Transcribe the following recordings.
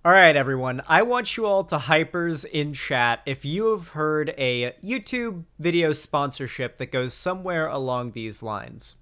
All right, everyone. I want you all to hypers in chat if you have heard a YouTube video sponsorship that goes somewhere along these lines.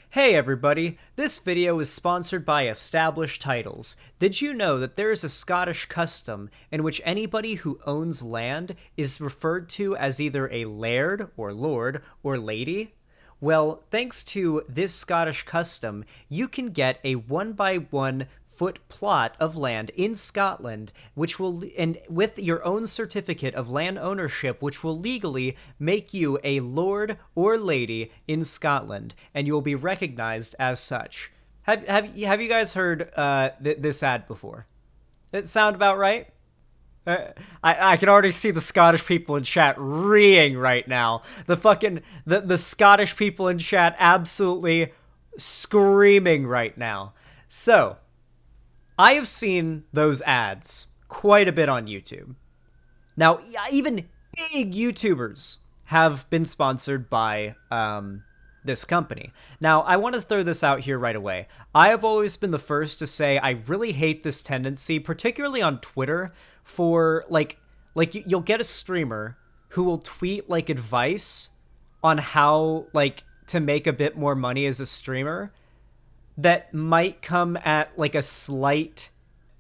Hey everybody, this video is sponsored by Established Titles. Did you know that there is a Scottish custom in which anybody who owns land is referred to as either a laird or lord or lady? Well, thanks to this Scottish custom, you can get a 1-by-1 foot plot of land in Scotland, which will, and with your own certificate of land ownership, which will legally make you a lord or lady in Scotland, and you will be recognized as such. Have you guys heard this ad before? It sound about right? I can already see the Scottish people in chat reeing right now. The Scottish people in chat absolutely screaming right now. So, I have seen those ads quite a bit on YouTube. Now, even big YouTubers have been sponsored by this company. Now, I want to throw this out here right away. I have always been the first to say I really hate this tendency, particularly on Twitter, for you'll get a streamer who will tweet like advice on how to make a bit more money as a streamer that might come at like a slight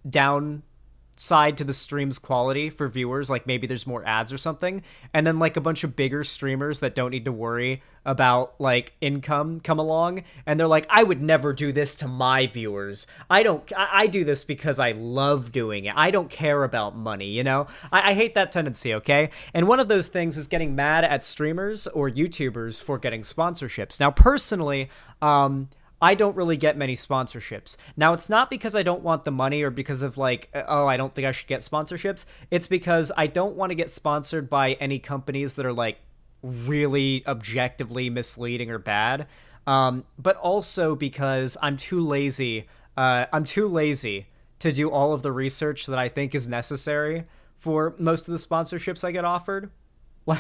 downside to the stream's quality for viewers, like maybe there's more ads or something, and then like a bunch of bigger streamers that don't need to worry about like income come along and they're like, I would never do this to my viewers. I do this because I love doing it. I don't care about money, you know? I hate that tendency, okay? And one of those things is getting mad at streamers or YouTubers for getting sponsorships. Now, personally, I don't really get many sponsorships. Now, it's not because I don't want the money or because of like, oh, I don't think I should get sponsorships. It's because I don't want to get sponsored by any companies that are like really objectively misleading or bad. But also because I'm too lazy. I'm too lazy to do all of the research that I think is necessary for most of the sponsorships I get offered. Well,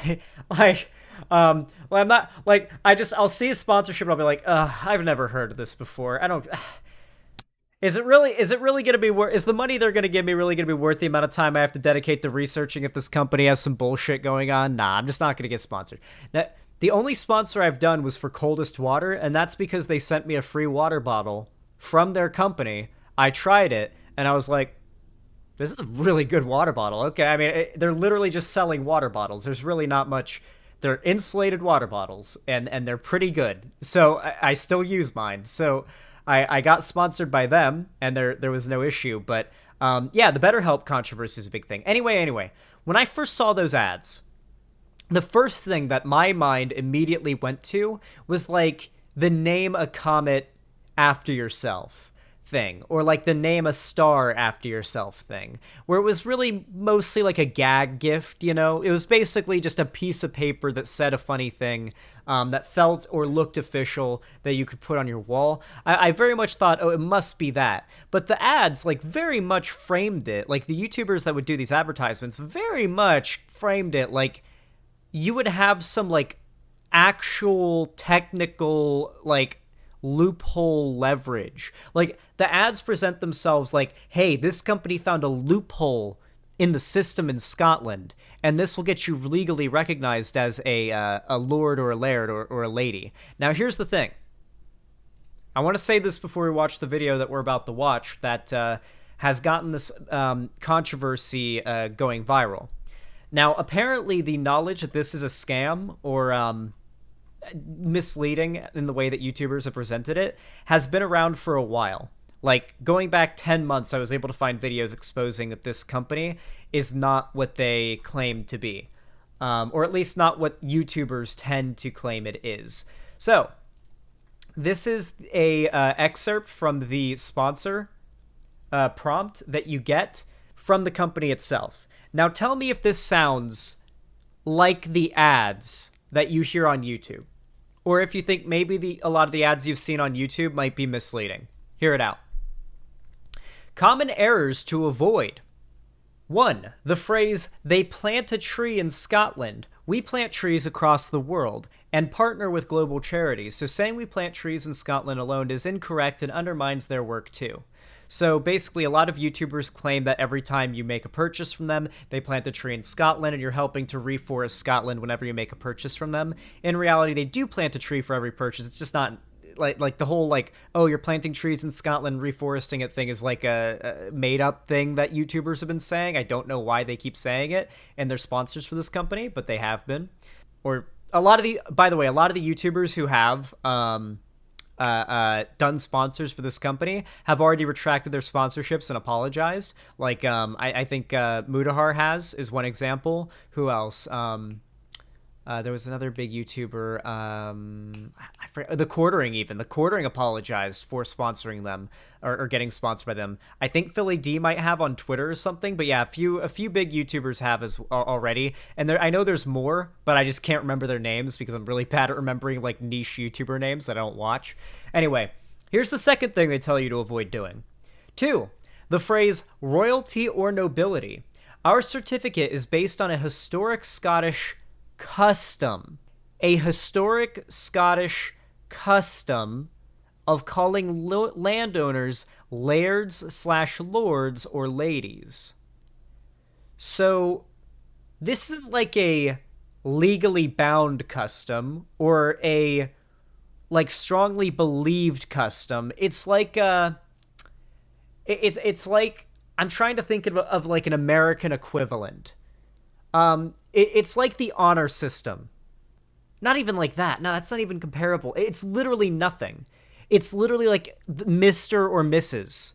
I'm not like I'll see a sponsorship and I'll be like, I've never heard of this before. I don't. Is it really gonna be worth? Is the money they're gonna give me really gonna be worth the amount of time I have to dedicate to researching if this company has some bullshit going on? Nah, I'm just not gonna get sponsored. The only sponsor I've done was for Coldest Water, and that's because they sent me a free water bottle from their company. I tried it, and I was like, this is a really good water bottle. Okay, I mean, they're literally just selling water bottles. There's really not much. They're insulated water bottles, and they're pretty good. So I still use mine. So I got sponsored by them, and there was no issue. But yeah, the BetterHelp controversy is a big thing. Anyway, when I first saw those ads, the first thing that my mind immediately went to was like the name a comet after yourself thing, or like the name a star after yourself thing, where it was really mostly like a gag gift, you know? It was basically just a piece of paper that said a funny thing that felt or looked official that you could put on your wall. I very much thought, oh, it must be that. But the ads like very much framed it, like the YouTubers that would do these advertisements very much framed it like you would have some like actual technical like loophole leverage. Like the ads present themselves like, hey, this company found a loophole in the system in Scotland, and this will get you legally recognized as a lord or a laird or a lady. Now, here's the thing. I want to say this before we watch the video that we're about to watch that has gotten this controversy going viral. Now, apparently the knowledge that this is a scam or misleading in the way that YouTubers have presented it has been around for a while. Like, going back 10 months, I was able to find videos exposing that this company is not what they claim to be. Or at least not what YouTubers tend to claim it is. So, this is a excerpt from the sponsor prompt that you get from the company itself. Now, tell me if this sounds like the ads that you hear on YouTube, or if you think maybe a lot of the ads you've seen on YouTube might be misleading. Hear it out. Common errors to avoid. 1. The phrase, they plant a tree in Scotland. We plant trees across the world and partner with global charities, so saying we plant trees in Scotland alone is incorrect and undermines their work too. So basically, a lot of YouTubers claim that every time you make a purchase from them, they plant a tree in Scotland, and you're helping to reforest Scotland whenever you make a purchase from them. In reality, they do plant a tree for every purchase. It's just not like the whole like, oh, you're planting trees in Scotland, reforesting it thing is like a made up thing that YouTubers have been saying. I don't know why they keep saying it, and they're sponsors for this company, but they have been. Or by the way, a lot of the YouTubers who have done sponsors for this company have already retracted their sponsorships and apologized. Like I think Mudahar is one example. Who else? There was another big YouTuber, I forget, the Quartering apologized for sponsoring them or getting sponsored by them. I think Philly D might have on Twitter or something, but yeah, a few big YouTubers have already, and I know there's more, but I just can't remember their names because I'm really bad at remembering like niche YouTuber names that I don't watch. Anyway, here's the second thing they tell you to avoid doing. 2, the phrase royalty or nobility. Our certificate is based on a historic Scottish custom. A historic Scottish custom of calling landowners lairds/lords or ladies. So this isn't like a legally bound custom or a like strongly believed custom. It's like it's like, I'm trying to think of like an American equivalent. It's like the honor system. Not even like that. No, that's not even comparable. It's literally nothing. It's literally like Mr. or Mrs.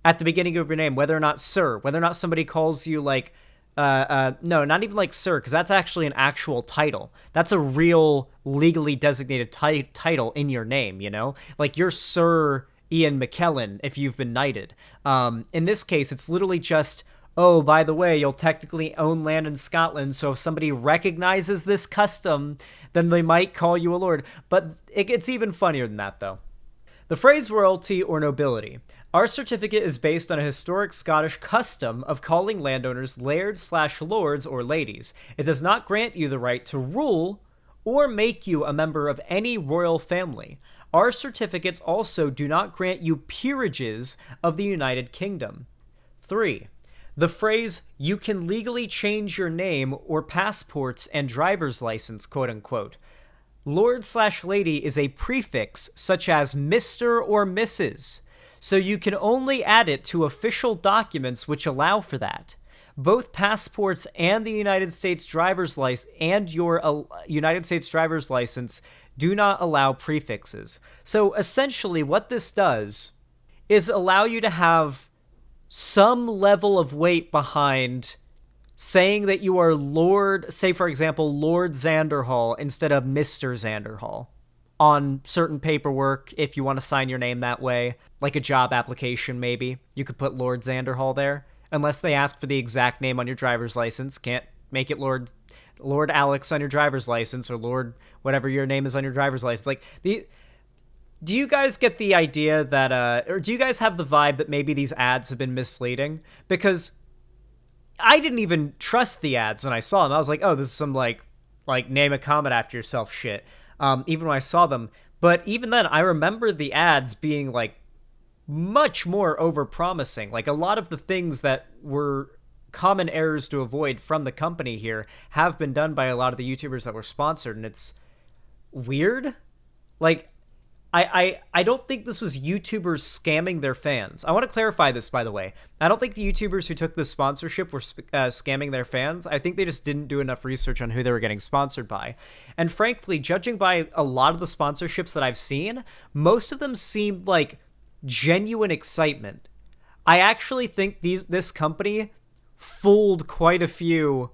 at the beginning of your name, whether or not sir, whether or not somebody calls you like, no, not even like sir, because that's actually an actual title. That's a real legally designated title in your name, you know? Like you're Sir Ian McKellen if you've been knighted. In this case, it's literally just, oh, by the way, you'll technically own land in Scotland, so if somebody recognizes this custom, then they might call you a lord. But it gets even funnier than that, though. The phrase royalty or nobility. Our certificate is based on a historic Scottish custom of calling landowners lairds/lords or ladies. It does not grant you the right to rule or make you a member of any royal family. Our certificates also do not grant you peerages of the United Kingdom. 3. The phrase, you can legally change your name or passports and driver's license, quote unquote. Lord/lady is a prefix such as Mr. or Mrs., so you can only add it to official documents which allow for that. Both passports and the United States driver's license and your United States driver's license do not allow prefixes. So essentially what this does is allow you to have some level of weight behind saying that you are Lord, say for example, Lord Xanderhall instead of Mr. Xanderhall on certain paperwork if you want to sign your name that way, like a job application maybe. You could put Lord Xanderhall there, unless they ask for the exact name on your driver's license. Can't make it Lord Alex on your driver's license or Lord whatever your name is on your driver's license. Like do you guys get the idea that, or do you guys have the vibe that maybe these ads have been misleading? Because I didn't even trust the ads when I saw them. I was like, oh, this is some like name a comet after yourself shit. Even when I saw them. But even then, I remember the ads being like much more over-promising. Like a lot of the things that were common errors to avoid from the company here have been done by a lot of the YouTubers that were sponsored, and it's weird. Like, I don't think this was YouTubers scamming their fans. I want to clarify this, by the way. I don't think the YouTubers who took this sponsorship were scamming their fans. I think they just didn't do enough research on who they were getting sponsored by. And frankly, judging by a lot of the sponsorships that I've seen, most of them seemed like genuine excitement. I actually think this company fooled quite a few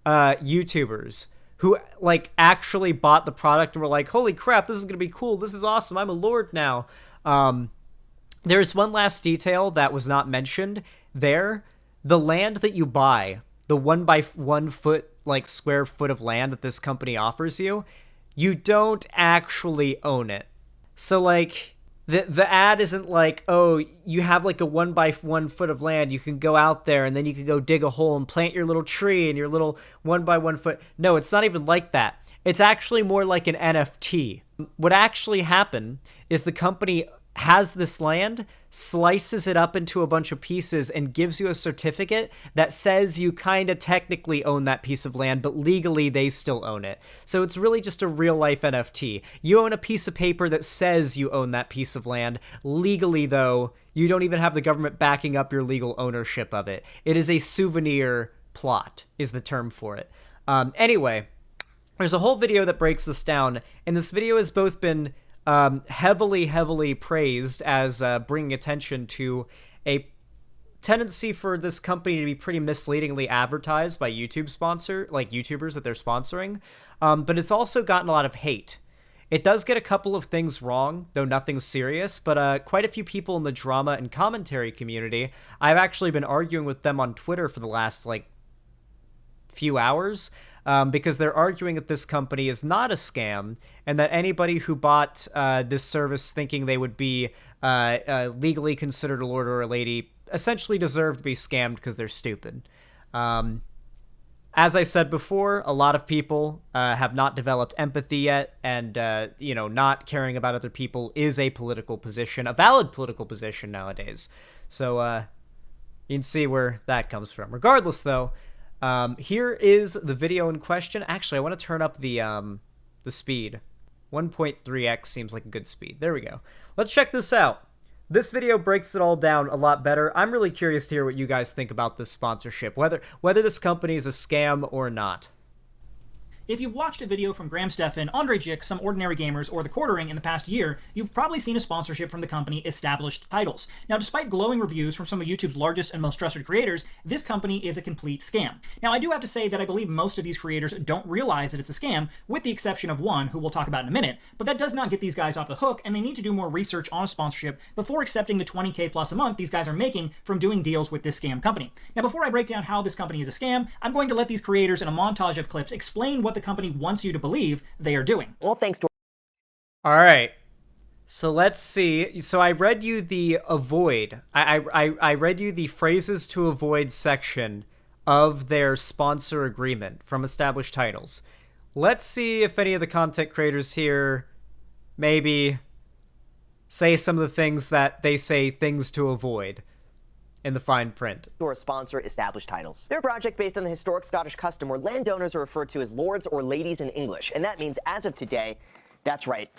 YouTubers who like actually bought the product and were like, holy crap, this is gonna be cool, this is awesome, I'm a lord now. There's one last detail that was not mentioned there. The land that you buy, the 1 by 1 foot like square foot of land that this company offers you, you don't actually own it. So like the ad isn't like, oh, you have like a 1 by 1 foot of land, you can go out there and then you can go dig a hole and plant your little tree and your little 1 by 1 foot. No, it's not even like that. It's actually more like an NFT. What actually happened is the company has this land, slices it up into a bunch of pieces, and gives you a certificate that says you kind of technically own that piece of land, but legally they still own it. So it's really just a real-life NFT. You own a piece of paper that says you own that piece of land. Legally, though, you don't even have the government backing up your legal ownership of it. It is a souvenir plot, is the term for it. Anyway, there's a whole video that breaks this down, and this video has both been heavily praised as bringing attention to a tendency for this company to be pretty misleadingly advertised by YouTubers that they're sponsoring. But it's also gotten a lot of hate. It does get a couple of things wrong, though nothing serious, but quite a few people in the drama and commentary community, I've actually been arguing with them on Twitter for the last, few hours, because they're arguing that this company is not a scam, and that anybody who bought this service thinking they would be legally considered a lord or a lady essentially deserve to be scammed because they're stupid. As I said before, a lot of people have not developed empathy yet, and not caring about other people is a political position, a valid political position nowadays. So you can see where that comes from. Regardless, though, here is the video in question. Actually, I want to turn up the speed. 1.3x seems like a good speed. There we go. Let's check this out. This video breaks it all down a lot better. I'm really curious to hear what you guys think about this sponsorship, whether this company is a scam or not. If you've watched a video from Graham Stephan, Andre Jick, Some Ordinary Gamers, or The Quartering in the past year, you've probably seen a sponsorship from the company Established Titles. Now, despite glowing reviews from some of YouTube's largest and most trusted creators, this company is a complete scam. Now, I do have to say that I believe most of these creators don't realize that it's a scam, with the exception of one, who we'll talk about in a minute, but that does not get these guys off the hook, and they need to do more research on a sponsorship before accepting the $20K plus a month these guys are making from doing deals with this scam company. Now, before I break down how this company is a scam, I'm going to let these creators in a montage of clips explain what the company wants you to believe they are doing. Well, thanks to... All right. So let's see. So I read you the avoid. I read you the phrases to avoid section of their sponsor agreement from Established Titles. Let's see if any of the content creators here maybe say some of the things that they say things to avoid in the fine print. Or sponsor Established Titles. They're a project based on the historic Scottish custom where landowners are referred to as lords or ladies in English. And that means, as of today, that's right,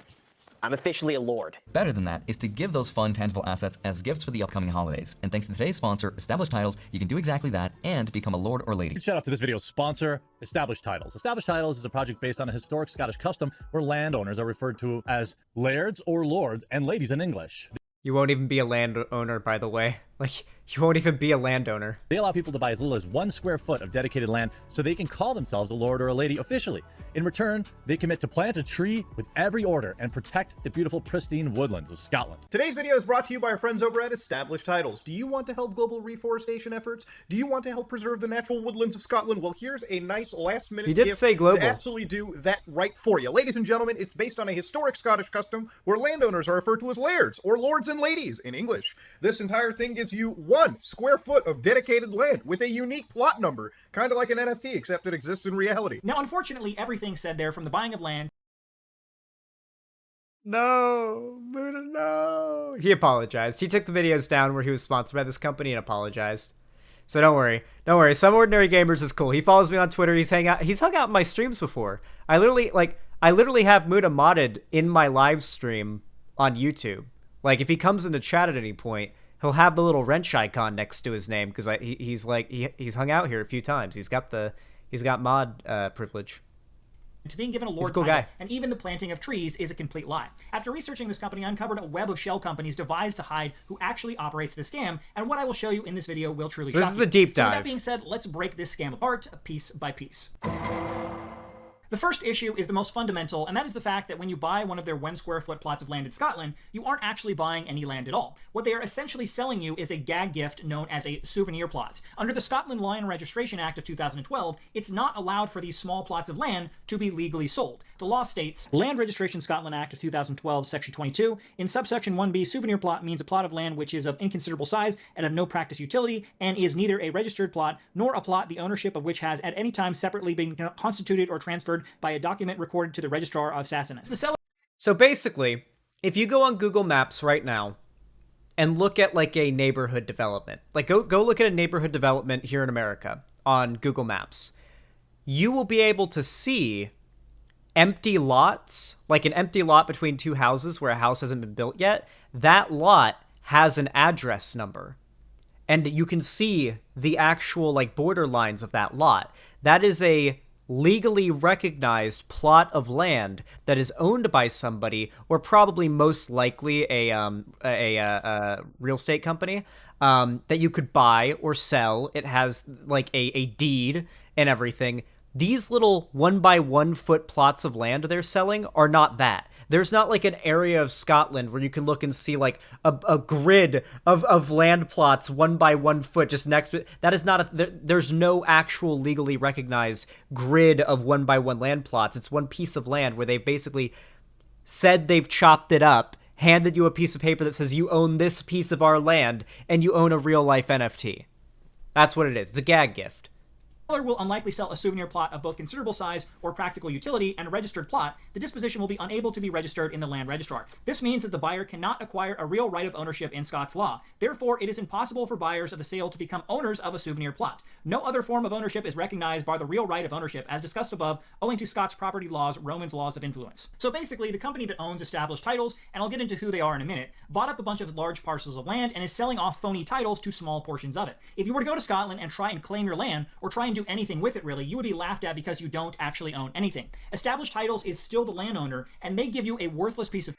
I'm officially a lord. Better than that is to give those fun, tangible assets as gifts for the upcoming holidays. And thanks to today's sponsor, Established Titles, you can do exactly that and become a lord or lady. Shout out to this video's sponsor, Established Titles. Established Titles is a project based on a historic Scottish custom where landowners are referred to as lairds or lords and ladies in English. You won't even be a landowner, by the way. You won't even be a landowner. They allow people to buy as little as 1 square foot of dedicated land so they can call themselves a lord or a lady officially. In return, they commit to plant a tree with every order and protect the beautiful, pristine woodlands of Scotland. Today's video is brought to you by our friends over at Established Titles. Do you want to help global reforestation efforts? Do you want to help preserve the natural woodlands of Scotland? Well, here's a nice last-minute gift say global. to absolutely do that right for you. Ladies and gentlemen, it's based on a historic Scottish custom where landowners are referred to as lairds or lords and ladies in English. This entire thing gives you 1 square foot of dedicated land with a unique plot number, kind of like an NFT, except it exists in reality. Now, unfortunately, everything said there, from the buying of land... No, Buddha, no. He apologized. He took the videos down where he was sponsored by this company and apologized. So don't worry. Don't worry. Some Ordinary Gamers is cool. He follows me on Twitter. He's hung out in my streams before. I literally have Muda modded in my live stream on YouTube. Like, if he comes into chat at any point, he'll have the little wrench icon next to his name because he's hung out here a few times. He's got mod privilege. To being given a lord cool title, guy. and even the planting of trees is a complete lie. After researching this company, I uncovered a web of shell companies devised to hide who actually operates the scam, and what I will show you in this video will truly shock you. This is the deep dive. So with that being said, let's break this scam apart piece by piece. The first issue is the most fundamental, and that is the fact that when you buy one of their 1 square foot plots of land in Scotland, you aren't actually buying any land at all. What they are essentially selling you is a gag gift known as a souvenir plot. Under the Scotland Law and Registration Act of 2012, it's not allowed for these small plots of land to be legally sold. The law states, Land Registration Scotland Act of 2012, Section 22, in subsection 1b, souvenir plot means a plot of land which is of inconsiderable size and of no practice utility, and is neither a registered plot nor a plot the ownership of which has at any time separately been constituted or transferred by a document recorded to the registrar of Sassenach. So basically, If you go on Google Maps right now and look at like a neighborhood development, like go look at a neighborhood development here in America on Google Maps, you will be able to see empty lots, like an empty lot between two houses where a house hasn't been built yet. That lot has an address number, and you can see the actual like border lines of that lot. That is a legally recognized plot of land that is owned by somebody, or probably most likely a real estate company, that you could buy or sell. It has like a deed and everything. These little 1 by 1 foot plots of land they're selling are not that. There's not like an area of Scotland where you can look and see like a grid of land plots 1 by 1 foot just next to it. That is not there's no actual legally recognized grid of 1 by 1 land plots. It's one piece of land where they've basically said they've chopped it up, handed you a piece of paper that says you own this piece of our land, and you own a real life NFT. That's what it is. It's a gag gift. Seller will unlikely sell a souvenir plot of both considerable size or practical utility and a registered plot. The disposition will be unable to be registered in the land registrar. This means that the buyer cannot acquire a real right of ownership in Scots law. Therefore, it is impossible for buyers of the sale to become owners of a souvenir plot. No other form of ownership is recognized by the real right of ownership, as discussed above, owing to Scots property laws, Romans laws of influence. So basically, the company that owns established titles, and I'll get into who they are in a minute, bought up a bunch of large parcels of land and is selling off phony titles to small portions of it. If you were to go to Scotland and try and claim your land, or try and do anything with it really, you would be laughed at because you don't actually own anything. Established titles is still the landowner, and they give you a worthless piece of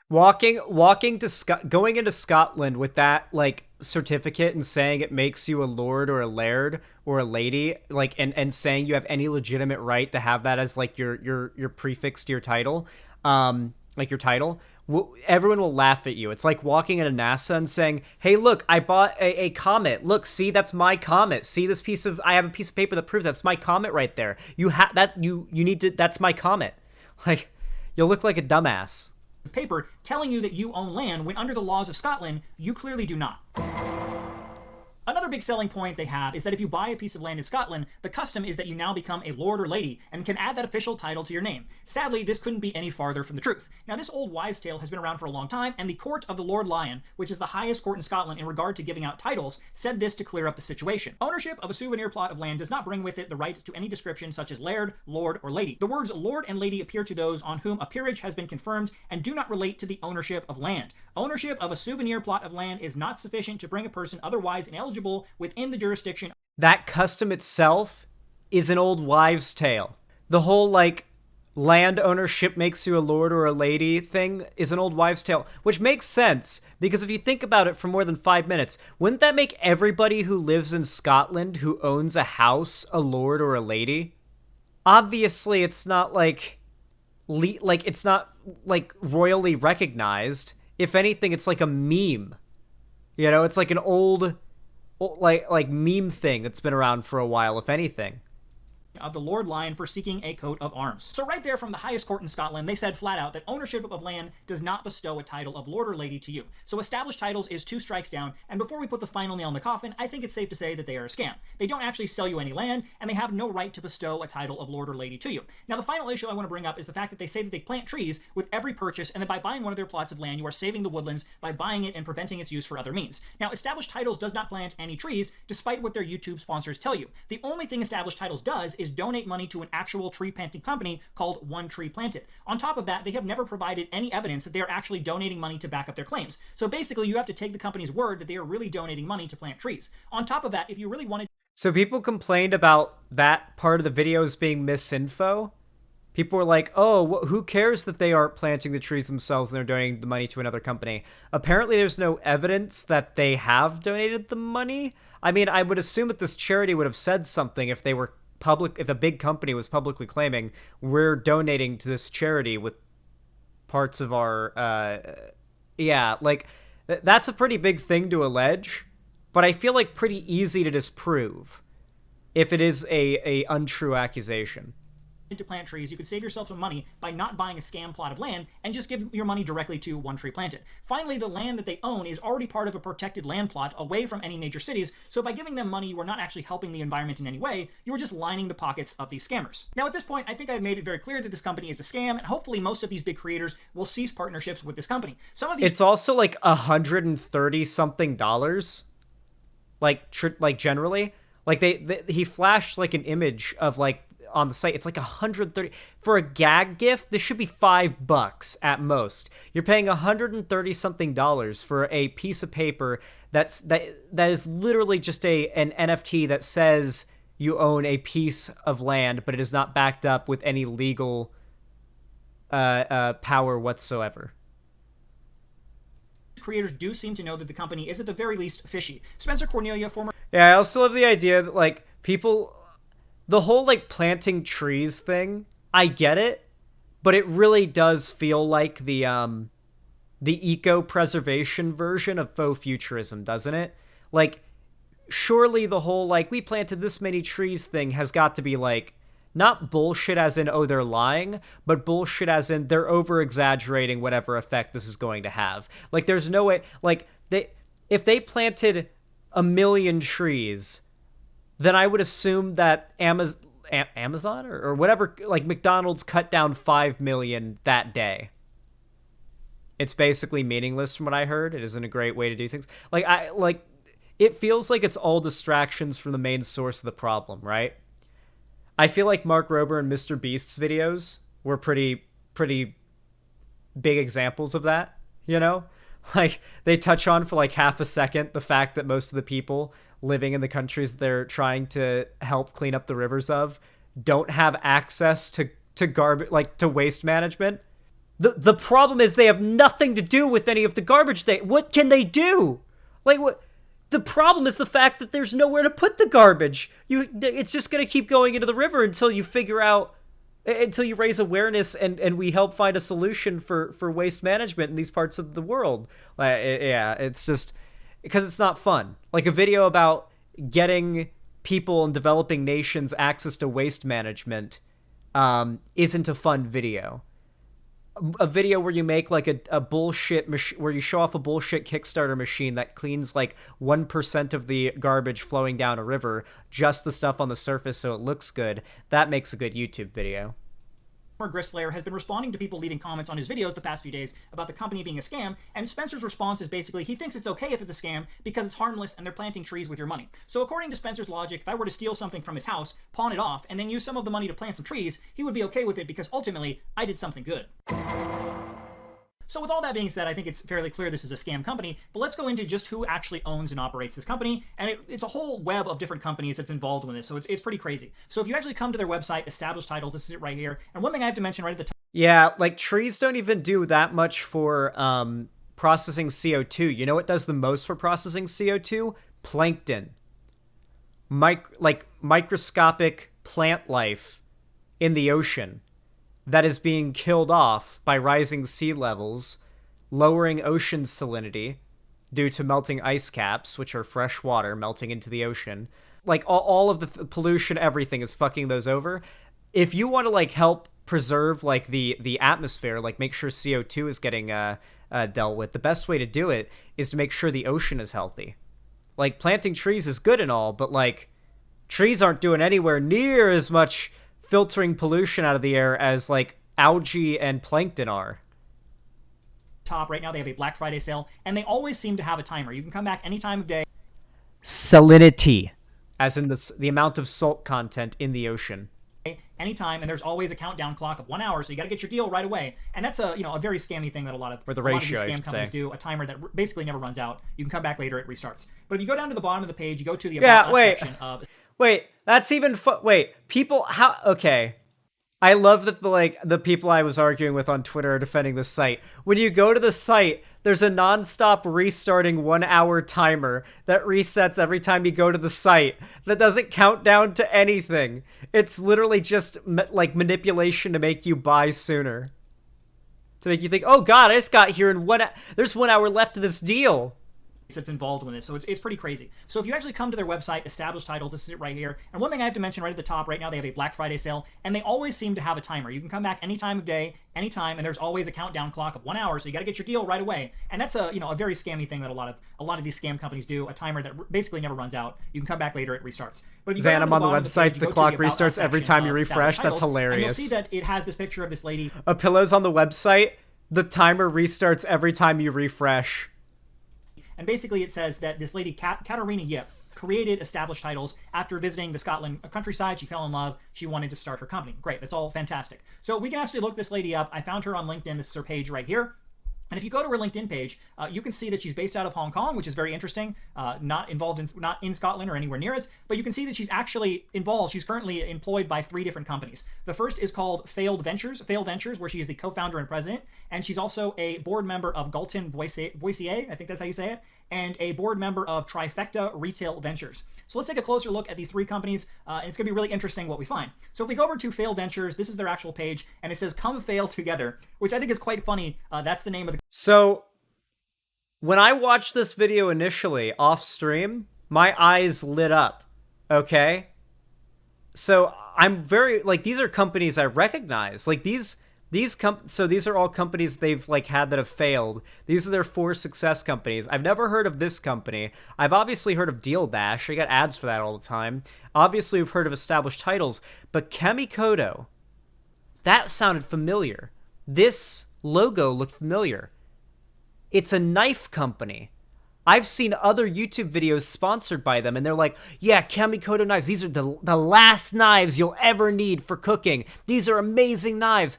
going into Scotland with that like certificate and saying it makes you a lord or a laird or a lady, like, and saying you have any legitimate right to have that as like your prefix to your title, like your title. Everyone will laugh at you. It's like walking into NASA and saying, hey, look, I bought a comet. Look, see, that's my comet. See this I have a piece of paper that proves that's my comet right there. You have that, you need to, that's my comet. Like, you'll look like a dumbass. Paper telling you that you own land when under the laws of Scotland, you clearly do not. Another big selling point they have is that if you buy a piece of land in Scotland, the custom is that you now become a lord or lady and can add that official title to your name. Sadly, this couldn't be any farther from the truth. Now, this old wives' tale has been around for a long time, and the Court of the Lord Lion, which is the highest court in Scotland in regard to giving out titles, said this to clear up the situation. Ownership of a souvenir plot of land does not bring with it the right to any description such as laird, lord, or lady. The words lord and lady appear to those on whom a peerage has been confirmed and do not relate to the ownership of land. Ownership of a souvenir plot of land is not sufficient to bring a person otherwise ineligible within the jurisdiction. That custom itself is an old wives' tale. The whole like land ownership makes you a lord or a lady thing is an old wives' tale, which makes sense because if you think about it for more than 5 minutes, wouldn't that make everybody who lives in Scotland who owns a house a lord or a lady? Obviously, it's not like it's not like royally recognized. If anything, it's like a meme. You know, it's like an old like meme thing that's been around for a while, if anything. Of the Lord Lion for seeking a coat of arms. So right there from the highest court in Scotland, they said flat out that ownership of land does not bestow a title of lord or lady to you. So established titles is 2 strikes down, and before we put the final nail in the coffin, I think it's safe to say that they are a scam. They don't actually sell you any land, and they have no right to bestow a title of lord or lady to you. Now, the final issue I want to bring up is the fact that they say that they plant trees with every purchase, and that by buying one of their plots of land, you are saving the woodlands by buying it and preventing its use for other means. Now, established titles does not plant any trees, despite what their YouTube sponsors tell you. The only thing established titles does is donate money to an actual tree planting company called One Tree Planted. On top of that, they have never provided any evidence that they are actually donating money to back up their claims. So basically, you have to take the company's word that they are really donating money to plant trees. On top of that, if you really wanted... So people complained about that part of the videos being misinfo. People were like, oh, who cares that they aren't planting the trees themselves and they're donating the money to another company? Apparently, there's no evidence that they have donated the money. I mean, I would assume that this charity would have said something if they were if a big company was publicly claiming we're donating to this charity with parts of our that's a pretty big thing to allege, but I feel like pretty easy to disprove if it is a untrue accusation. to plant trees, you could save yourself some money by not buying a scam plot of land and just give your money directly to One Tree Planted. Finally, the land that they own is already part of a protected land plot away from any major cities, so by giving them money, you are not actually helping the environment in any way, you are just lining the pockets of these scammers. Now at this point, I think I've made it very clear that this company is a scam, and hopefully most of these big creators will cease partnerships with this company. Some of these— It's also like $130 something, like generally. Like he flashed like an image of like on the site. It's like 130 for a gag gift. This should be $5 at most. You're paying 130 something for a piece of paper that is literally just an NFT that says you own a piece of land, but it is not backed up with any legal power whatsoever. Creators do seem to know that the company is at the very least fishy. Spencer Cornelia, former— Yeah, I also love the idea that like people, the whole like planting trees thing, I get it, but it really does feel like the eco-preservation version of faux futurism, doesn't it? Like, surely the whole like we planted this many trees thing has got to be like not bullshit as in, oh, they're lying, but bullshit as in they're over-exaggerating whatever effect this is going to have. Like, there's no way, like, if they planted 1 million trees, then I would assume that Amazon or whatever, like, McDonald's cut down 5 million that day. It's basically meaningless from what I heard. It isn't a great way to do things. It feels like it's all distractions from the main source of the problem, right? I feel like Mark Rober and Mr. Beast's videos were pretty big examples of that, you know? Like, they touch on for like half a second the fact that most of the people living in the countries they're trying to help clean up the rivers of don't have access to garbage, like to waste management. The problem is they have nothing to do with any of the garbage. What can they do? Like, what? The problem is the fact that there's nowhere to put the garbage. It's just going to keep going into the river until you raise awareness and we help find a solution for waste management in these parts of the world. It's just because it's not fun. Like a video about getting people in developing nations access to waste management isn't a fun video. A video where you make like a bullshit where you show off a bullshit Kickstarter machine that cleans like 1% of the garbage flowing down a river, just the stuff on the surface so it looks good, that makes a good YouTube video. Gristlayer has been responding to people leaving comments on his videos the past few days about the company being a scam, and Spencer's response is basically he thinks it's okay if it's a scam because it's harmless and they're planting trees with your money. So according to Spencer's logic, if I were to steal something from his house, pawn it off, and then use some of the money to plant some trees, he would be okay with it because ultimately I did something good. So with all that being said, I think it's fairly clear this is a scam company, but let's go into just who actually owns and operates this company, and it's a whole web of different companies that's involved with this, so it's pretty crazy. So if you actually come to their website, Established Titles, this is it right here, and one thing I have to mention right at the top— yeah, like trees don't even do that much for processing CO2. You know what does the most for processing CO2? Plankton. Microscopic plant life in the ocean that is being killed off by rising sea levels, lowering ocean salinity due to melting ice caps, which are fresh water melting into the ocean. Like, all of the pollution, everything is fucking those over. If you want to, like, help preserve, like, the atmosphere, like, make sure CO2 is getting dealt with, the best way to do it is to make sure the ocean is healthy. Like, planting trees is good and all, but, like, trees aren't doing anywhere near as much filtering pollution out of the air as like algae and plankton are. Top right now they have a Black Friday sale, and they always seem to have a timer. You can come back any time of day. Salinity, as in the amount of salt content in the ocean. Anytime, and there's always a countdown clock of 1 hour, so you got to get your deal right away. And that's a very scammy thing that a lot of these scam companies do. A timer that basically never runs out. You can come back later; it restarts. But if you go down to the bottom of the page, you go to the About Us section of. Wait, that's even people, how, okay. I love that the people I was arguing with on Twitter are defending this site. When you go to the site, there's a non-stop restarting 1 hour timer that resets every time you go to the site that doesn't count down to anything. It's literally just like manipulation to make you buy sooner. To make you think, oh god, I just got here in there's 1 hour left of this deal. that's involved with this, so it's pretty crazy. So if you actually come to their website, Established Titles, this is it right here. And one thing I have to mention right at the top, right now they have a Black Friday sale, and they always seem to have a timer. You can come back any time of day, anytime, and there's always a countdown clock of 1 hour, so you got to get your deal right away. And that's a a very scammy thing that a lot of these scam companies do. A timer that basically never runs out. You can come back later, it restarts. But if you Zan, I'm on the bottom of website. page, The go to clock About Us restarts every section time you of refresh. Established That's Titles, and you'll hilarious. see that it has this picture of this lady. A pillow's on the website. The timer restarts every time you refresh. And basically it says that this lady, Katarina Yip, created Established Titles after visiting the Scotland countryside. She fell in love. She wanted to start her company. Great. That's all fantastic. So we can actually look this lady up. I found her on LinkedIn. This is her page right here. And if you go to her LinkedIn page, you can see that she's based out of Hong Kong, which is very interesting. Not in Scotland or anywhere near it, but you can see that she's actually involved. She's currently employed by 3 different companies. The first is called Failed Ventures, where she is the co-founder and president, and she's also a board member of Galton Voicier, I think that's how you say it, and a board member of Trifecta Retail Ventures. So let's take a closer look at these 3 companies, and it's going to be really interesting what we find. So if we go over to Failed Ventures, this is their actual page, and it says "Come Fail Together," which I think is quite funny. That's the name of the. So, when I watched this video initially off stream, my eyes lit up. Okay? So, I'm very, like, these are companies I recognize. Like, so these are all companies they've, like, had that have failed. These are their 4 success companies. I've never heard of this company. I've obviously heard of Deal Dash. I get ads for that all the time. Obviously, we've heard of Established Titles. But Kamikoto, that sounded familiar. This logo looked familiar. It's a knife company. I've seen other YouTube videos sponsored by them, and they're like, yeah, Kamikoto knives. These are the last knives you'll ever need for cooking. These are amazing knives.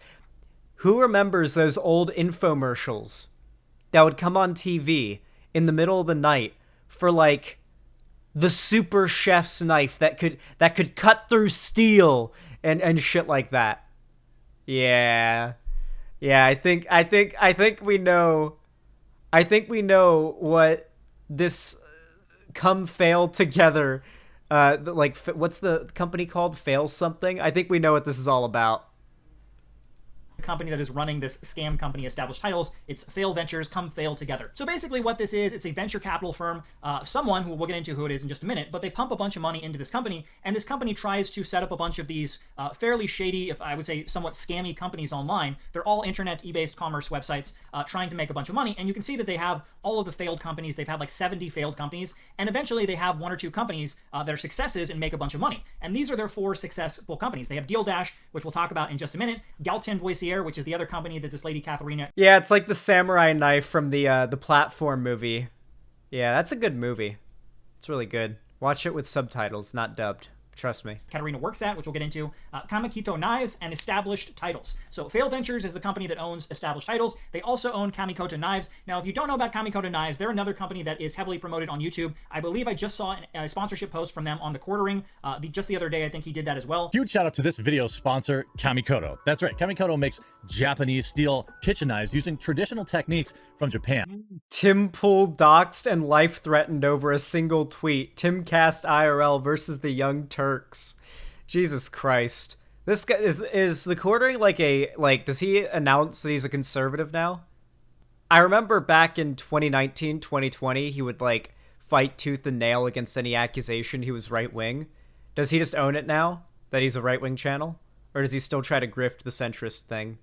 Who remembers those old infomercials that would come on TV in the middle of the night for, like, the super chef's knife that could cut through steel and shit like that? Yeah. Yeah, I think we know. I think we know what this "come fail together." Like, what's the company called? Fail something. I think we know what this is all about. Company that is running this scam company, Established Titles. It's Fail Ventures, Come Fail Together. So basically what this is, it's a venture capital firm, someone who we'll get into who it is in just a minute, but they pump a bunch of money into this company, and this company tries to set up a bunch of these fairly shady, if I would say somewhat scammy companies online. They're all internet, e-based commerce websites trying to make a bunch of money, and you can see that they have all of the failed companies. They've had like 70 failed companies, and eventually they have 1 or 2 companies that are successes and make a bunch of money. And these are their 4 successful companies. They have Deal Dash, which we'll talk about in just a minute, Galton Voicier, which is the other company that this lady Katharina. Yeah, it's like the samurai knife from the platform movie. Yeah, that's a good movie. It's really good. Watch it with subtitles, not dubbed. Trust me. Katarina works at, which we'll get into, Kamikoto Knives and Established Titles. So Fail Ventures is the company that owns Established Titles. They also own Kamikoto Knives. Now, if you don't know about Kamikoto Knives, they're another company that is heavily promoted on YouTube. I believe I just saw a sponsorship post from them on the quartering just the other day. I think he did that as well. Huge shout out to this video sponsor, Kamikoto. That's right, Kamikoto makes Japanese steel kitchen knives using traditional techniques from Japan. Tim Pool doxxed and life threatened over a single tweet. Tim Cast IRL versus the Young Turks. Jesus Christ. This guy is the quartering like does he announce that he's a conservative now? I remember back in 2019, 2020, he would like fight tooth and nail against any accusation he was right wing. Does he just own it now that he's a right wing channel? Or does he still try to grift the centrist thing?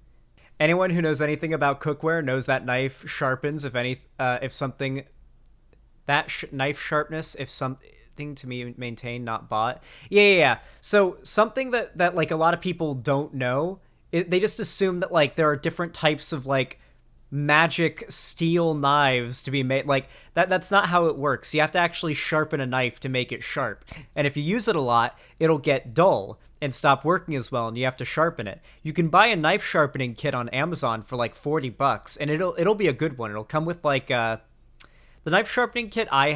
Anyone who knows anything about cookware knows that knife sharpens if something knife sharpness if something to be maintained, not bought. Yeah. So something that like a lot of people don't know, they just assume that like there are different types of like magic steel knives to be made. Like that's not how it works. You have to actually sharpen a knife to make it sharp. And if you use it a lot, it'll get dull and stop working as well, and you have to sharpen it. You can buy a knife sharpening kit on Amazon for like $40, and it'll be a good one. It'll come with like the knife sharpening kit I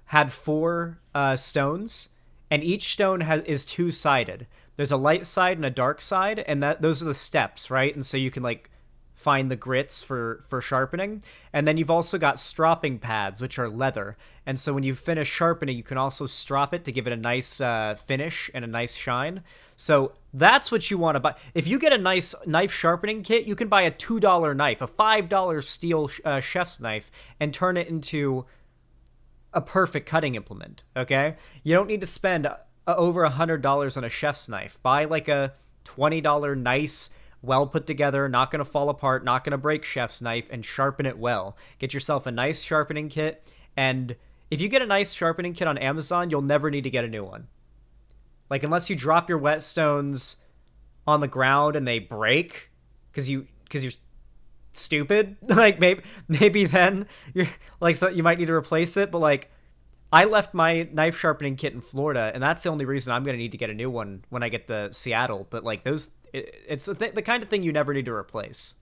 had 4 stones, and each stone is 2-sided. There's a light side and a dark side, and those are the steps, right? And so you can like find the grits for sharpening. And then you've also got stropping pads, which are leather. And so when you finish sharpening, you can also strop it to give it a nice finish and a nice shine. So that's what you want to buy. If you get a nice knife sharpening kit, you can buy a $2 knife, a $5 steel chef's knife, and turn it into a perfect cutting implement, okay? You don't need to spend over $100 on a chef's knife. Buy like a $20 nice, well put together, not going to fall apart, not going to break chef's knife, and sharpen it well. Get yourself a nice sharpening kit, and if you get a nice sharpening kit on Amazon, you'll never need to get a new one. Like, unless you drop your whetstones on the ground and they break because you're stupid, like maybe then you're like, so you might need to replace it. But like, I left my knife sharpening kit in Florida, and that's the only reason I'm gonna need to get a new one when I get to Seattle. But like it's the kind of thing you never need to replace.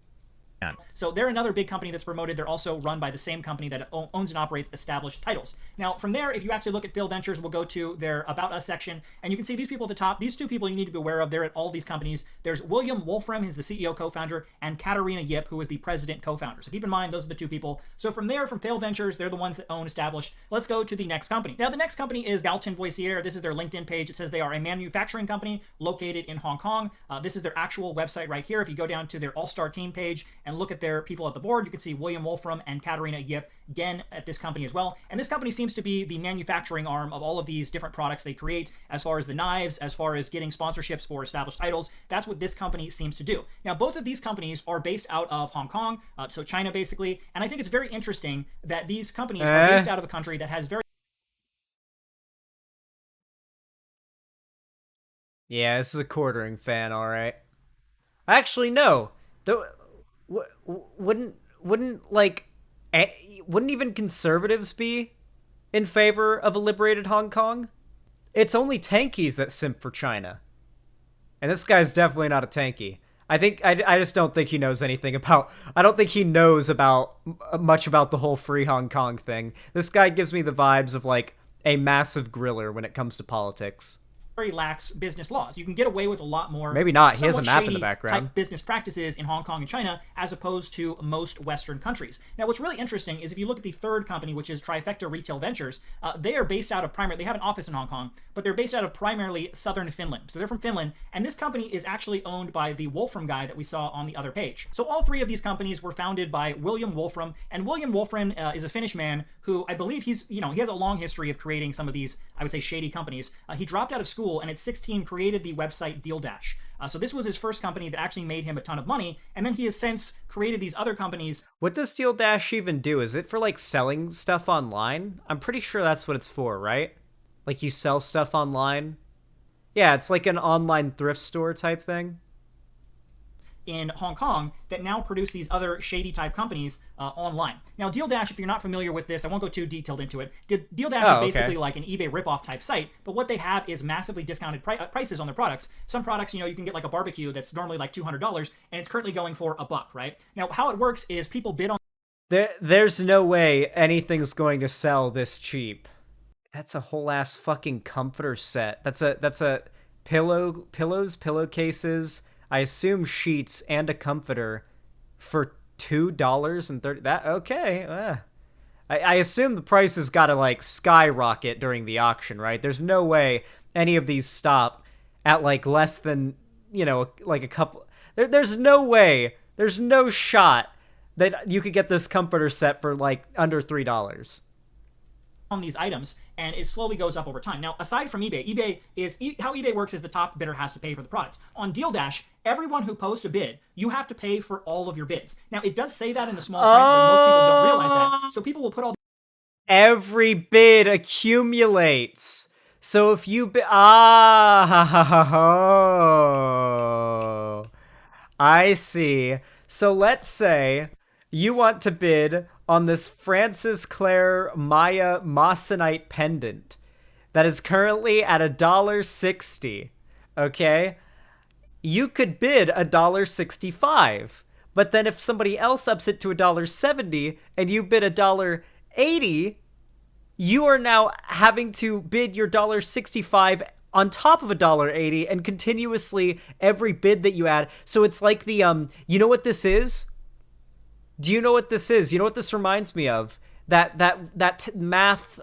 So they're another big company that's promoted. They're also run by the same company that owns and operates established titles. Now, from there, if you actually look at Failed Ventures, we'll go to their About Us section, and you can see these people at the top. These two people you need to be aware of. They're at all these companies. There's William Wolfram, who's the CEO co-founder, and Katarina Yip, who is the president co-founder. So keep in mind, those are the two people. So from there, from Failed Ventures, they're the ones that own established. Let's go to the next company. Now, the next company is Galton Voisier. This is their LinkedIn page. It says they are a manufacturing company located in Hong Kong. This is their actual website right here. If you go down to their all-star team page and look at their people at the board, you can see William Wolfram and Katarina Yip again at this company as well. And this company seems to be the manufacturing arm of all of these different products they create, as far as the knives, as far as getting sponsorships for established titles. That's what this company seems to do. Now, both of these companies are based out of Hong Kong, so China basically. And I think it's very interesting that these companies are based out of a country that has very... Yeah, this is a quartering fan, all right. Actually, no. Wouldn't even conservatives be in favor of a liberated Hong Kong? It's only tankies that simp for China. And this guy's definitely not a tanky. I just don't think he knows anything about... I don't think he knows about much about the whole free Hong Kong thing. This guy gives me the vibes of, like, a massive griller when it comes to politics. Very lax business laws. You can get away with a lot more. Maybe not. He has a somewhat map in the shady background. Type business practices in Hong Kong and China, as opposed to most Western countries. Now, what's really interesting is if you look at the third company, which is Trifecta Retail Ventures, they are based out of they have an office in Hong Kong, but they're based out of primarily southern Finland. So they're from Finland, and this company is actually owned by the Wolfram guy that we saw on the other page. So all three of these companies were founded by William Wolfram, and William Wolfram is a Finnish man who I believe he has a long history of creating some of these, I would say, shady companies. He dropped out of school, and at 16 created the website Deal Dash. So this was his first company that actually made him a ton of money, and then he has since created these other companies. What does Deal Dash even do? Is it for, like, selling stuff online? I'm pretty sure that's what it's for, right? Like, you sell stuff online? Yeah, it's like an online thrift store type thing. In Hong Kong that now produce these other shady type companies online. Now, Deal Dash, if you're not familiar with this, I won't go too detailed into it. Deal Dash is basically like an eBay ripoff type site, but what they have is massively discounted prices on their products. Some products, you can get like a barbecue that's normally like $200, and it's currently going for $1, right? Now, how it works is people bid on... There's no way anything's going to sell this cheap. That's a whole ass fucking comforter set. That's a pillows, pillowcases, I assume sheets, and a comforter for $2.30. That okay? I assume the price has got to like skyrocket during the auction, right? There's no way any of these stop at like less than like a couple. There's no way. There's no shot that you could get this comforter set for like under $3. On these items, and it slowly goes up over time. Now, aside from eBay, how eBay works is the top bidder has to pay for the product. On Deal Dash, everyone who posts a bid, you have to pay for all of your bids. Now, it does say that in the small print, but most people don't realize that. So people will put all... Every bid accumulates. So if you I see. So let's say you want to bid on this Francis Clare Maya Moissanite pendant that is currently at $1.60, okay? You could bid $1.65, but then if somebody else ups it to $1.70 and you bid $1.80, you are now having to bid your $1.65 on top of $1.80 and continuously every bid that you add. So it's like the, you know what this is? Do you know what this is? You know what this reminds me of? That math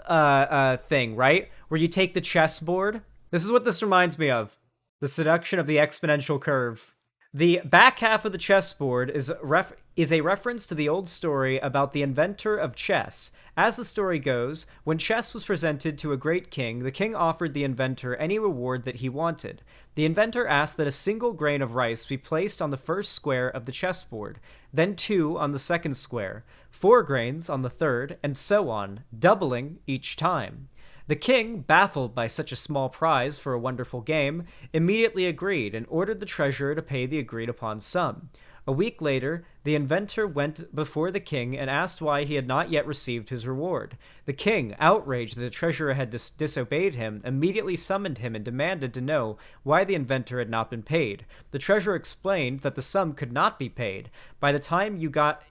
thing, right? Where you take the chessboard. This is what this reminds me of. The seduction of the exponential curve. The back half of the chessboard is a reference to the old story about the inventor of chess. As the story goes, when chess was presented to a great king, the king offered the inventor any reward that he wanted. The inventor asked that a single grain of rice be placed on the first square of the chessboard, then 2 on the second square, 4 grains on the third, and so on, doubling each time. The king, baffled by such a small prize for a wonderful game, immediately agreed and ordered the treasurer to pay the agreed-upon sum. A week later, the inventor went before the king and asked why he had not yet received his reward. The king, outraged that the treasurer had disobeyed him, immediately summoned him and demanded to know why the inventor had not been paid. The treasurer explained that the sum could not be paid. By the time you got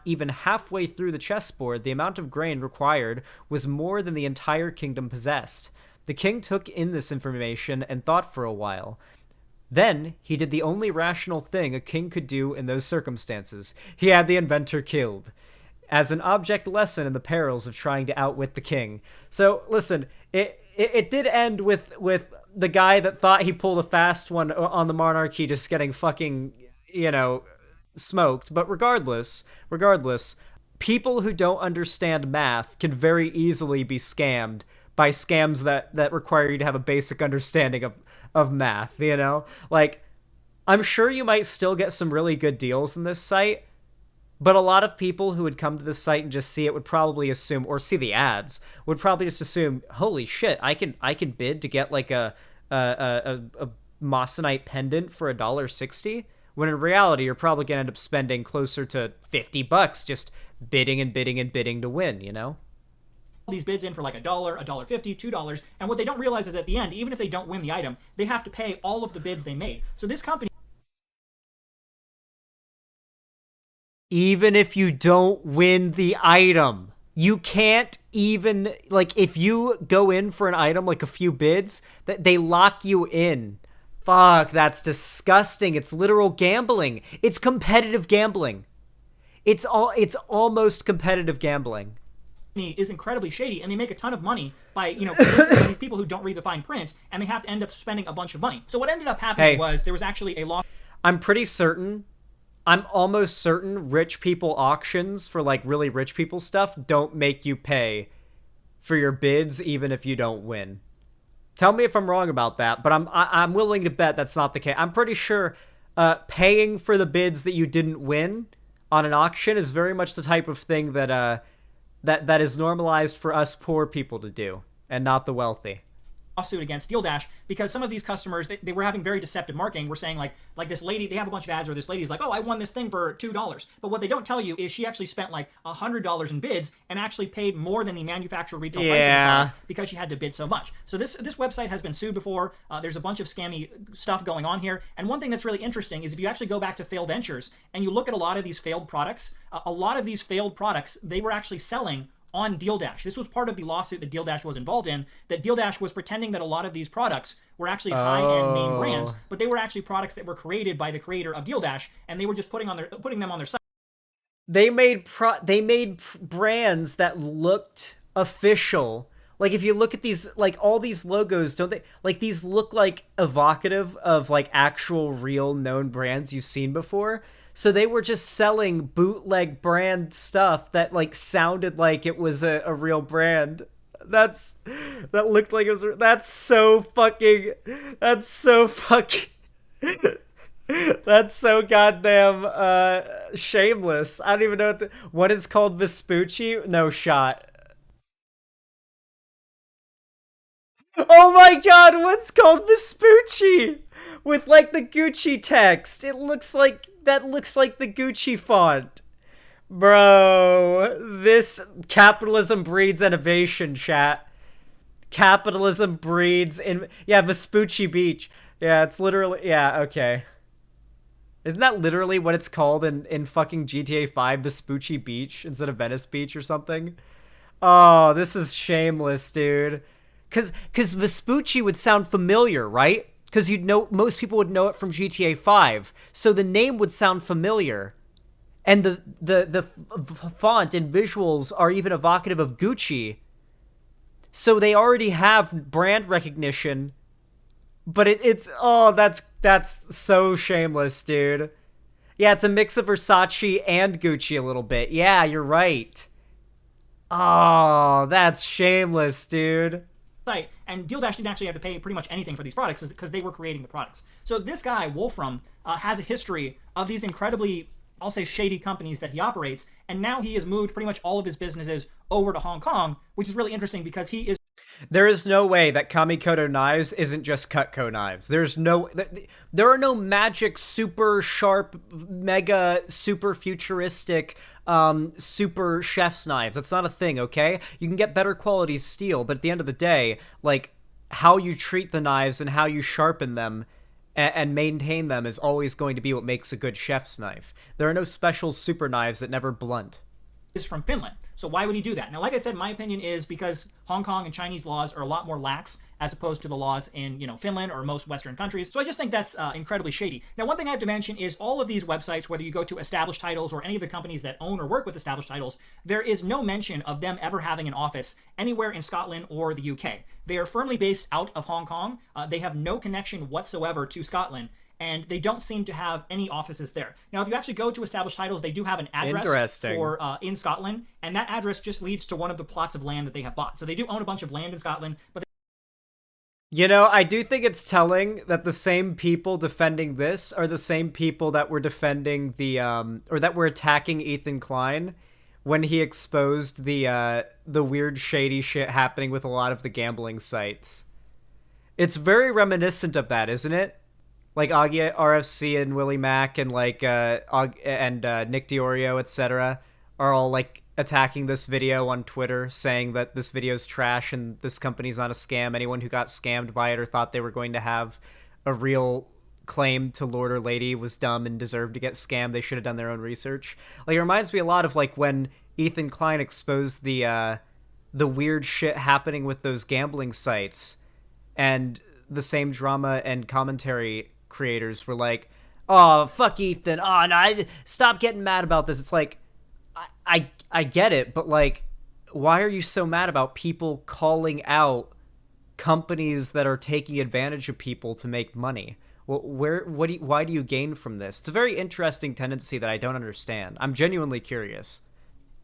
even halfway through the chessboard, the amount of grain required was more than the entire kingdom possessed. The king took in this information and thought for a while. Then, he did the only rational thing a king could do in those circumstances. He had the inventor killed, as an object lesson in the perils of trying to outwit the king. So, listen, it did end with the guy that thought he pulled a fast one on the monarchy just getting fucking, smoked. But regardless, people who don't understand math can very easily be scammed by scams that require you to have a basic understanding of math, Like, I'm sure you might still get some really good deals in this site, but a lot of people who would come to this site and just see it would probably assume, or see the ads, would probably just assume, holy shit, I can bid to get like a Moissanite pendant for $1.60, when in reality you're probably gonna end up spending closer to $50 just bidding and bidding and bidding to win, these bids in for like $1, $1.50, $2, and what they don't realize is at the end, even if they don't win the item, they have to pay all of the bids they made. So this company... Even if you don't win the item, you can't even, like, if you go in for an item, like a few bids, that they lock you in. Fuck, that's disgusting. It's literal gambling. It's competitive gambling. It's almost competitive gambling. Is incredibly shady, and they make a ton of money by, convincing these people who don't read the fine print, and they have to end up spending a bunch of money. So what ended up happening was there was actually a law. I'm almost certain rich people auctions for like really rich people stuff don't make you pay for your bids even if you don't win. Tell me if I'm wrong about that, but I'm willing to bet that's not the case. I'm pretty sure paying for the bids that you didn't win on an auction is very much the type of thing that that is normalized for us poor people to do, and not the wealthy. Lawsuit against Deal Dash because some of these customers, they were having very deceptive marketing. We're saying like this lady, they have a bunch of ads where this lady's like, oh, I won this thing for $2. But what they don't tell you is she actually spent like $100 in bids and actually paid more than the manufacturer retail pricing because she had to bid so much. So this website has been sued before. There's a bunch of scammy stuff going on here. And one thing that's really interesting is if you actually go back to failed ventures and you look at a lot of these failed products, they were actually selling on Deal Dash. This was part of the lawsuit that Deal Dash was involved in, that Deal Dash was pretending that a lot of these products were actually high-end name brands, but they were actually products that were created by the creator of Deal Dash, and they were just putting them on their site. They made brands that looked official. Like, if you look at these, like, all these logos, don't they, like, these look like evocative of, like, actual real known brands you've seen before? So they were just selling bootleg brand stuff that, like, sounded like it was a real brand. That looked like it was, that's so goddamn, shameless. I don't even know what is called Vespucci? No shot. Oh my god, what's called Vespucci? With, like, the Gucci text. That looks like the Gucci font. Bro, this capitalism breeds innovation, chat. Capitalism breeds Vespucci Beach. Yeah, it's literally, yeah, okay. Isn't that literally what it's called in fucking GTA 5, Vespucci Beach, instead of Venice Beach or something? Oh, this is shameless, dude. Cause Vespucci would sound familiar, right? Because most people would know it from GTA 5, so the name would sound familiar, and the font and visuals are even evocative of Gucci. So they already have brand recognition But it's that's so shameless, dude. Yeah, it's a mix of Versace and Gucci a little bit. Yeah, you're right. Oh, that's shameless, dude. Site, and Deal Dash didn't actually have to pay pretty much anything for these products because they were creating the products. So this guy, Wolfram, has a history of these incredibly, I'll say, shady companies that he operates, and now he has moved pretty much all of his businesses over to Hong Kong, which is really interesting because he is There is no way that Kamikoto knives isn't just Cutco knives. There are no magic, super sharp, mega, super futuristic, super chef's knives. That's not a thing, okay? You can get better quality steel, but at the end of the day, like, how you treat the knives and how you sharpen them and maintain them is always going to be what makes a good chef's knife. There are no special super knives that never blunt. from Finland. So why would he do that? Now, like I said, my opinion is because Hong Kong and Chinese laws are a lot more lax as opposed to the laws in, Finland or most Western countries. So I just think that's incredibly shady. Now, one thing I have to mention is all of these websites, whether you go to Established Titles or any of the companies that own or work with Established Titles, there is no mention of them ever having an office anywhere in Scotland or the UK. They are firmly based out of Hong Kong. They have no connection whatsoever to Scotland, and they don't seem to have any offices there. Now, if you actually go to Established Titles, they do have an address for in Scotland, and that address just leads to one of the plots of land that they have bought. So they do own a bunch of land in Scotland, but I do think it's telling that the same people defending this are the same people that were defending the or that were attacking Ethan Klein when he exposed the weird shady shit happening with a lot of the gambling sites. It's very reminiscent of that, isn't it? Like Augie RFC and Willie Mack and like Nick Diorio, etc. are all like attacking this video on Twitter, saying that this video's trash and this company's not a scam. Anyone who got scammed by it or thought they were going to have a real claim to Lord or Lady was dumb and deserved to get scammed. They should have done their own research. Like, it reminds me a lot of like when Ethan Klein exposed the weird shit happening with those gambling sites, and the same drama and commentary creators were like, "Oh, fuck Ethan. Oh, no, stop getting mad about this." It's like, I get it, but like, why are you so mad about people calling out companies that are taking advantage of people to make money? Why do you gain from this? It's a very interesting tendency that I don't understand. I'm genuinely curious.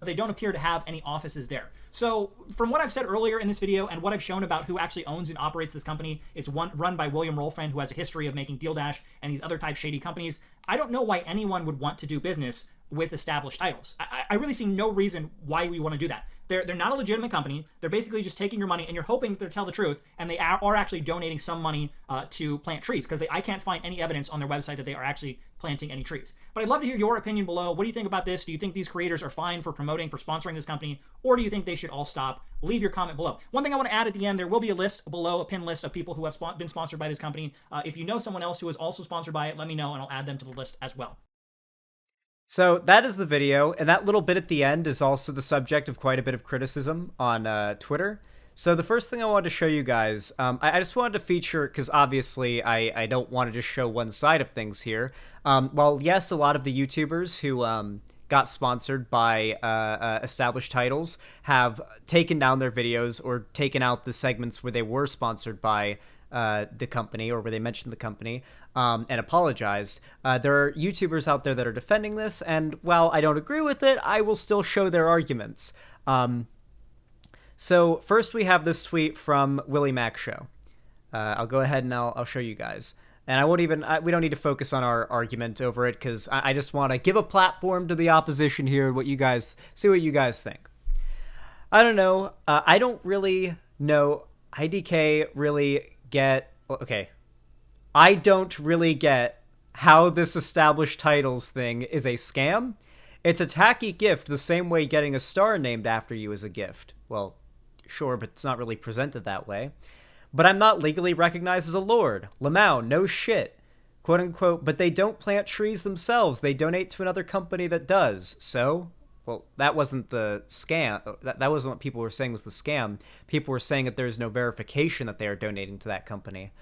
they don't appear to have any offices there. So from what I've said earlier in this video and what I've shown about who actually owns and operates this company, it's run by William Rolfan, who has a history of making Deal Dash and these other type shady companies. I don't know why anyone would want to do business with Established Titles. I really see no reason why we want to do that. They're not a legitimate company. They're basically just taking your money, and you're hoping they'll tell the truth, and they are actually donating some money to plant trees, because I can't find any evidence on their website that they are actually planting any trees. But I'd love to hear your opinion below. What do you think about this? Do you think these creators are fine for sponsoring this company, or do you think they should all stop? Leave your comment below. One thing I want to add at the end, there will be a list below, a pin list of people who have been sponsored by this company. If you know someone else who is also sponsored by it, let me know, and I'll add them to the list as well. So that is the video, and that little bit at the end is also the subject of quite a bit of criticism on Twitter. So the first thing I wanted to show you guys, I just wanted to feature, because obviously I don't want to just show one side of things here. While yes, a lot of the YouTubers who got sponsored by Established Titles have taken down their videos or taken out the segments where they were sponsored by the company, or where they mentioned the company, and apologized. There are YouTubers out there that are defending this, and while I don't agree with it, I will still show their arguments. So first we have this tweet from Willie Mac Show. I'll go ahead and I'll show you guys. And I won't even, we don't need to focus on our argument over it, because I just want to give a platform to the opposition here, see what you guys think. I don't know. I don't really know. IDK really I don't really get how this Established Titles thing is a scam. It's a tacky gift, the same way getting a star named after you is a gift. Well, sure, but it's not really presented that way. But I'm not legally recognized as a lord. Lamau, no shit. Quote unquote, but they don't plant trees themselves. They donate to another company that does. So, well, that wasn't the scam. That wasn't what people were saying was the scam. People were saying that there's no verification that they are donating to that company.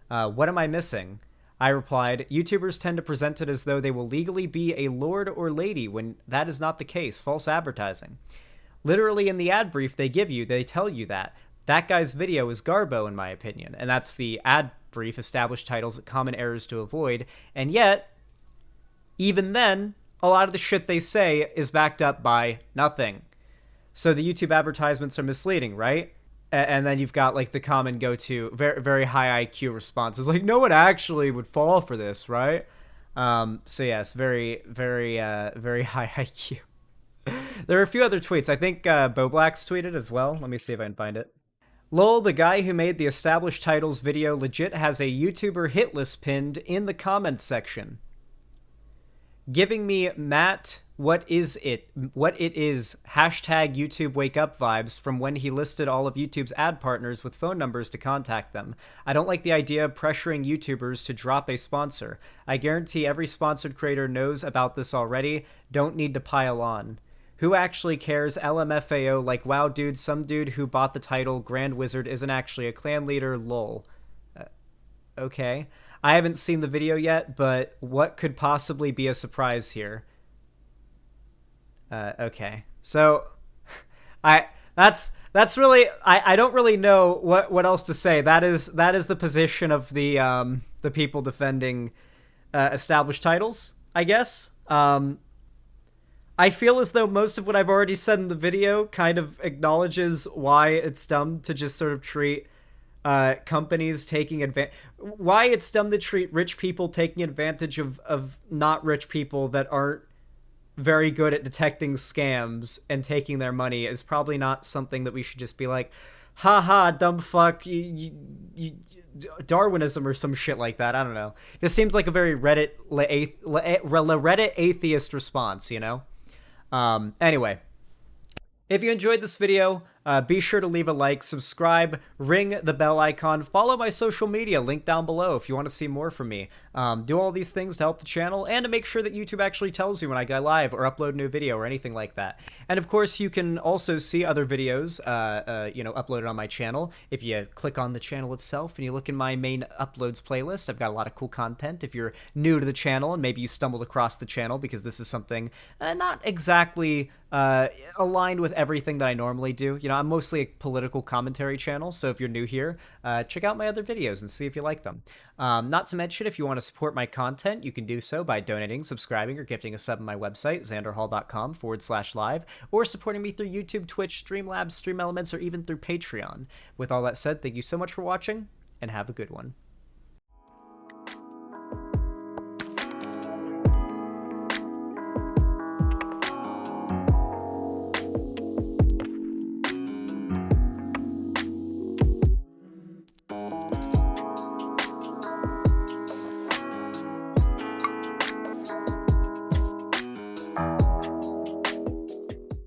What am I missing? I replied, YouTubers tend to present it as though they will legally be a lord or lady when that is not the case. False advertising. Literally in the ad brief they give you, they tell you that. That guy's video is Garbo, in my opinion. And that's the ad brief, established titles, common errors to avoid, and yet, even then, a lot of the shit they say is backed up by nothing. So the YouTube advertisements are misleading, right? And then you've got like the common go-to, very, very high IQ responses, like no one actually would fall for this, right? So yes, very, very, very high IQ. There are a few other tweets. I think Bo Black's tweeted as well. Let me see if I can find it. Lol, the guy who made the established titles video legit has a YouTuber hit list pinned in the comments section. Giving me Matt, what it is, hashtag YouTube wake up vibes from when he listed all of YouTube's ad partners with phone numbers to contact them. I don't like the idea of pressuring YouTubers to drop a sponsor. I guarantee every sponsored creator knows about this already. Don't need to pile on. Who actually cares? LMFAO, like, wow, dude, some dude who bought the title Grand Wizard isn't actually a clan leader, lol. Okay. I haven't seen the video yet, but what could possibly be a surprise here? Okay. So, that's really, I don't really know what else to say. That is the position of the people defending established titles, I guess. I feel as though most of what I've already said in the video kind of acknowledges why it's dumb to just sort of treat companies taking advantage. Why it's dumb to treat rich people taking advantage of not rich people that aren't very good at detecting scams and taking their money is probably not something that we should just be like, haha, dumb fuck, you Darwinism or some shit like that. I don't know. It seems like a very Reddit atheist response, you know? Anyway, if you enjoyed this video, be sure to leave a like, subscribe, ring the bell icon, follow my social media, link down below if you want to see more from me. Do all these things to help the channel and to make sure that YouTube actually tells you when I go live or upload a new video or anything like that. And of course, you can also see other videos, uploaded on my channel. If you click on the channel itself and you look in my main uploads playlist, I've got a lot of cool content. If you're new to the channel and maybe you stumbled across the channel because this is something not exactly aligned with everything that I normally do. You know, I'm mostly a political commentary channel, so if you're new here, check out my other videos and see if you like them. Not to mention, if you want to support my content, you can do so by donating, subscribing, or gifting a sub on my website, xanderhall.com/live, or supporting me through YouTube, Twitch, Streamlabs, Stream Elements, or even through Patreon. With all that said, thank you so much for watching, and have a good one.